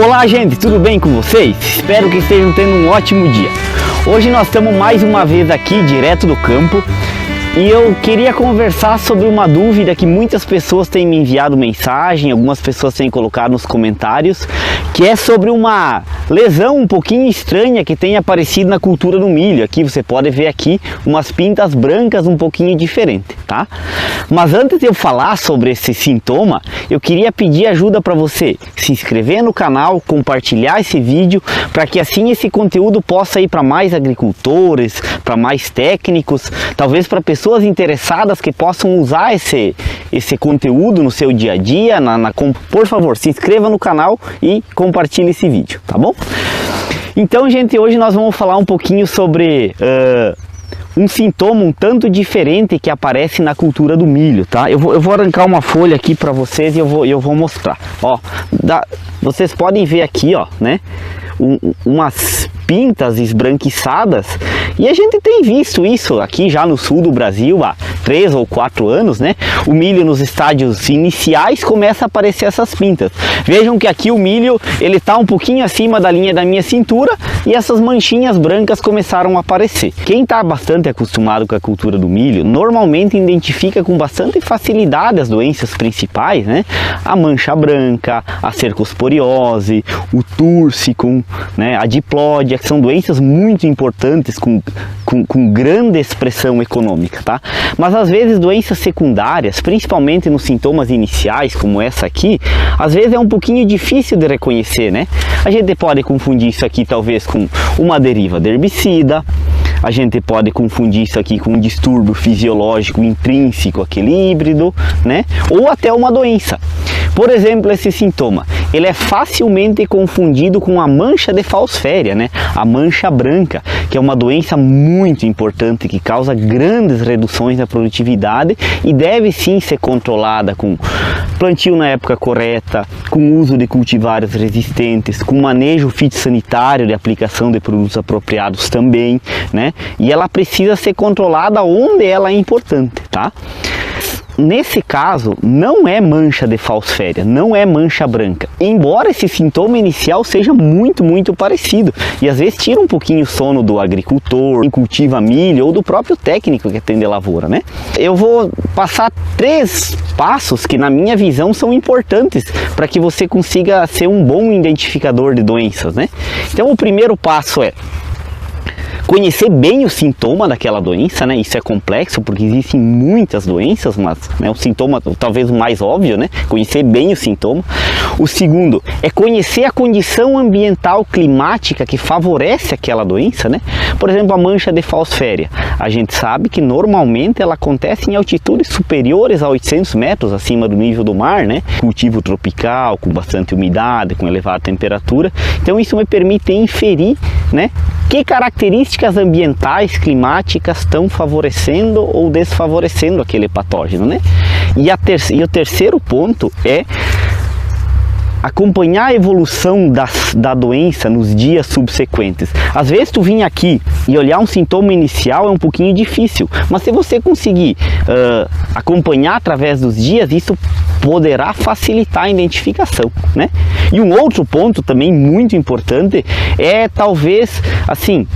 Olá gente, tudo bem com vocês? Espero que estejam tendo um ótimo dia. Hoje nós estamos mais uma vez aqui direto do campo e eu queria conversar sobre uma dúvida que muitas pessoas têm me enviado mensagem, algumas pessoas têm colocado nos comentários, que é sobre uma lesão um pouquinho estranha que tem aparecido na cultura do milho. Aqui você pode ver aqui umas pintas brancas um pouquinho diferentes, tá? Mas antes de eu falar sobre esse sintoma, eu queria pedir ajuda para você se inscrever no canal, compartilhar esse vídeo, para que assim esse conteúdo possa ir para mais agricultores, para mais técnicos, talvez para pessoas interessadas que possam usar esse conteúdo no seu dia a dia. Por favor, se inscreva no canal e compartilhe esse vídeo, tá bom? Então, gente, hoje nós vamos falar um pouquinho sobre um sintoma um tanto diferente que aparece na cultura do milho, tá? Eu vou arrancar uma folha aqui para vocês e eu vou mostrar. Ó, vocês podem ver aqui, ó, né? Umas pintas esbranquiçadas, e a gente tem visto isso aqui já no sul do Brasil há 3 ou 4 anos, né? O milho nos estádios iniciais começa a aparecer essas pintas. Vejam que aqui o milho ele está um pouquinho acima da linha da minha cintura e essas manchinhas brancas começaram a aparecer. Quem está bastante acostumado com a cultura do milho normalmente identifica com bastante facilidade as doenças principais, né? A mancha branca, a cercosporiose, o túrcico, né? A diplódia, que são doenças muito importantes com grande expressão econômica, tá? Mas às vezes doenças secundárias, principalmente nos sintomas iniciais, como essa aqui, às vezes é um pouquinho difícil de reconhecer, né? A gente pode confundir isso aqui talvez com uma deriva de herbicida, a gente pode confundir isso aqui com um distúrbio fisiológico intrínseco àquele híbrido, né? Ou até uma doença. Por exemplo, esse sintoma, ele é facilmente confundido com a mancha de Falciparum, né? A mancha branca, que é uma doença muito importante que causa grandes reduções na produtividade e deve sim ser controlada com plantio na época correta, com uso de cultivares resistentes, com manejo fitossanitário de aplicação de produtos apropriados também, né? E ela precisa ser controlada onde ela é importante, tá? Nesse caso, não é mancha de Falciparum, não é mancha branca, embora esse sintoma inicial seja muito parecido e às vezes tira um pouquinho o sono do agricultor que cultiva milho ou do próprio técnico que atende a lavoura, né? Eu vou passar 3 passos que na minha visão são importantes para que você consiga ser um bom identificador de doenças, né? Então o primeiro passo é conhecer bem o sintoma daquela doença, né? Isso é complexo porque existem muitas doenças, mas né, o sintoma talvez o mais óbvio, né? Conhecer bem o sintoma. O segundo é conhecer a condição ambiental climática que favorece aquela doença, né? Por exemplo, a mancha de Falciparum. A gente sabe que normalmente ela acontece em altitudes superiores a 800 metros acima do nível do mar, né? Cultivo tropical, com bastante umidade, com elevada temperatura. Então isso me permite inferir, né? Que características ambientais, climáticas estão favorecendo ou desfavorecendo aquele patógeno, né? E o terceiro ponto é acompanhar a evolução da doença nos dias subsequentes. Às vezes tu vir aqui e olhar um sintoma inicial é um pouquinho difícil, mas se você conseguir acompanhar através dos dias, isso poderá facilitar a identificação, né? E um outro ponto também muito importante é talvez assim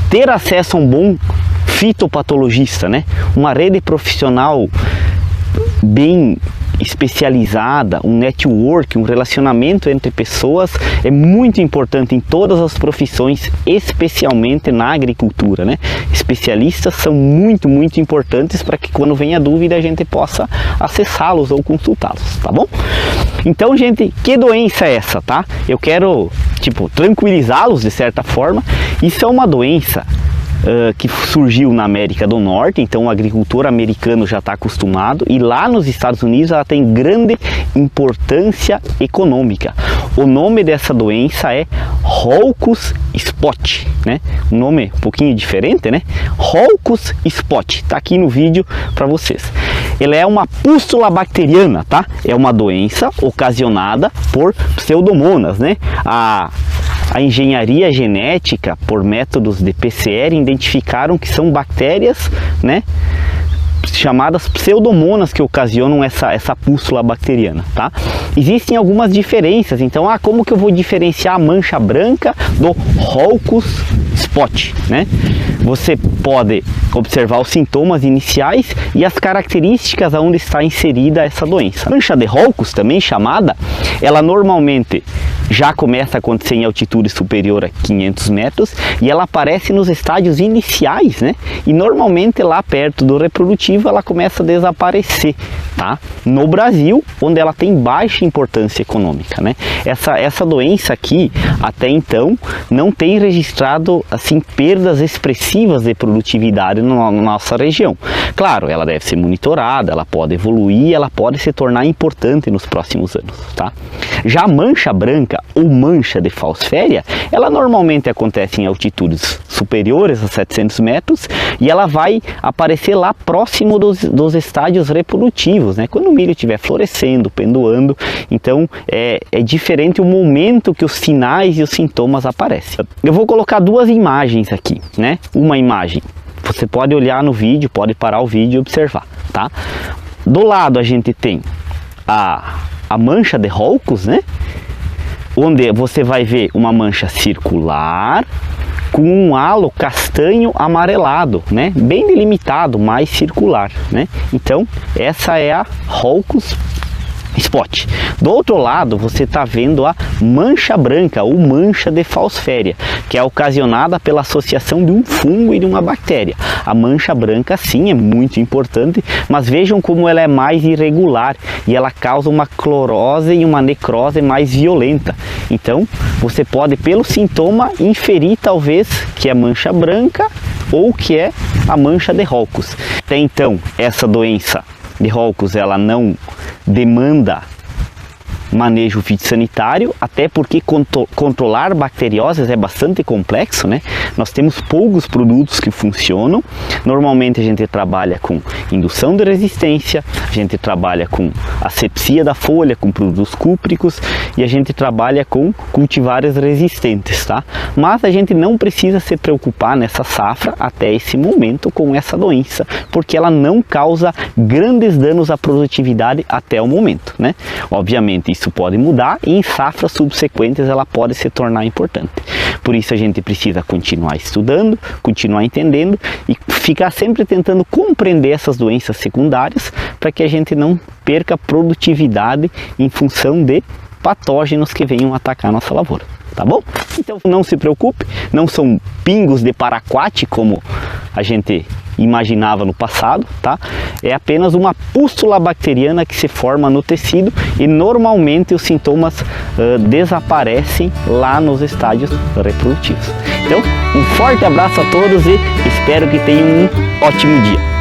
ter acesso a um bom fitopatologista, né? Uma rede profissional bem especializada, um network, um relacionamento entre pessoas é muito importante em todas as profissões, especialmente na agricultura, né? Especialistas são muito importantes para que quando vem a dúvida a gente possa acessá-los ou consultá-los, tá bom? Então, gente, que doença é essa, tá? Eu quero, tranquilizá-los de certa forma. Isso é uma doença que surgiu na América do Norte, então o agricultor americano já está acostumado, e lá nos Estados Unidos ela tem grande importância econômica. O nome dessa doença é Holcus Spot, né? Um nome um pouquinho diferente, né? Holcus Spot, tá aqui no vídeo para vocês. Ela é uma pústula bacteriana, tá? É uma doença ocasionada por pseudomonas, né? A engenharia genética por métodos de PCR identificaram que são bactérias, né, chamadas pseudomonas que ocasionam essa pústula bacteriana, tá? Existem algumas diferenças, então, como que eu vou diferenciar a mancha branca do Holcus spot, né? Você pode observar os sintomas iniciais e as características aonde está inserida essa doença. A mancha de Holcus, também chamada, ela normalmente já começa a acontecer em altitude superior a 500 metros e ela aparece nos estádios iniciais, né? E normalmente lá perto do reprodutivo ela começa a desaparecer, tá? No Brasil, onde ela tem baixa importância econômica, né? Essa doença aqui, até então, não tem registrado assim perdas expressivas de produtividade na nossa região. Claro, ela deve ser monitorada, ela pode evoluir, ela pode se tornar importante nos próximos anos, tá? Já a mancha branca ou mancha de Falciparum, ela normalmente acontece em altitudes superiores a 700 metros e ela vai aparecer lá próximo dos estádios reprodutivos, né? Quando o milho estiver florescendo, pendoando. Então é diferente o momento que os sinais e os sintomas aparecem. Eu vou colocar duas imagens aqui, né? Uma imagem, você pode olhar no vídeo, pode parar o vídeo e observar, tá? Do lado a gente tem a mancha de Holcus, né? Onde você vai ver uma mancha circular com um halo castanho amarelado, né? Bem delimitado, mais circular, né? Então essa é a Holcus spot. Do outro lado você está vendo a mancha branca ou mancha de Falciparum, que é ocasionada pela associação de um fungo e de uma bactéria. A mancha branca sim é muito importante, mas vejam como ela é mais irregular e ela causa uma clorose e uma necrose mais violenta. Então você pode pelo sintoma inferir talvez que é mancha branca ou que é a mancha de Holcus. Até então essa doença de Holcus ela não demanda manejo fitossanitário, até porque controlar bacterioses é bastante complexo, né? Nós temos poucos produtos que funcionam. Normalmente a gente trabalha com indução de resistência, a gente trabalha com asepsia da folha, com produtos cúpricos e a gente trabalha com cultivares resistentes, tá? Mas a gente não precisa se preocupar nessa safra até esse momento com essa doença, porque ela não causa grandes danos à produtividade até o momento, né? Obviamente isso pode mudar e em safras subsequentes ela pode se tornar importante. Por isso a gente precisa continuar estudando, continuar entendendo e ficar sempre tentando compreender essas doenças secundárias para que a gente não perca produtividade em função de patógenos que venham atacar a nossa lavoura. Tá bom? Então não se preocupe, não são pingos de paraquat como a gente imaginava no passado, tá? É apenas uma pústula bacteriana que se forma no tecido e normalmente os sintomas desaparecem lá nos estádios reprodutivos. Então, um forte abraço a todos e espero que tenham um ótimo dia.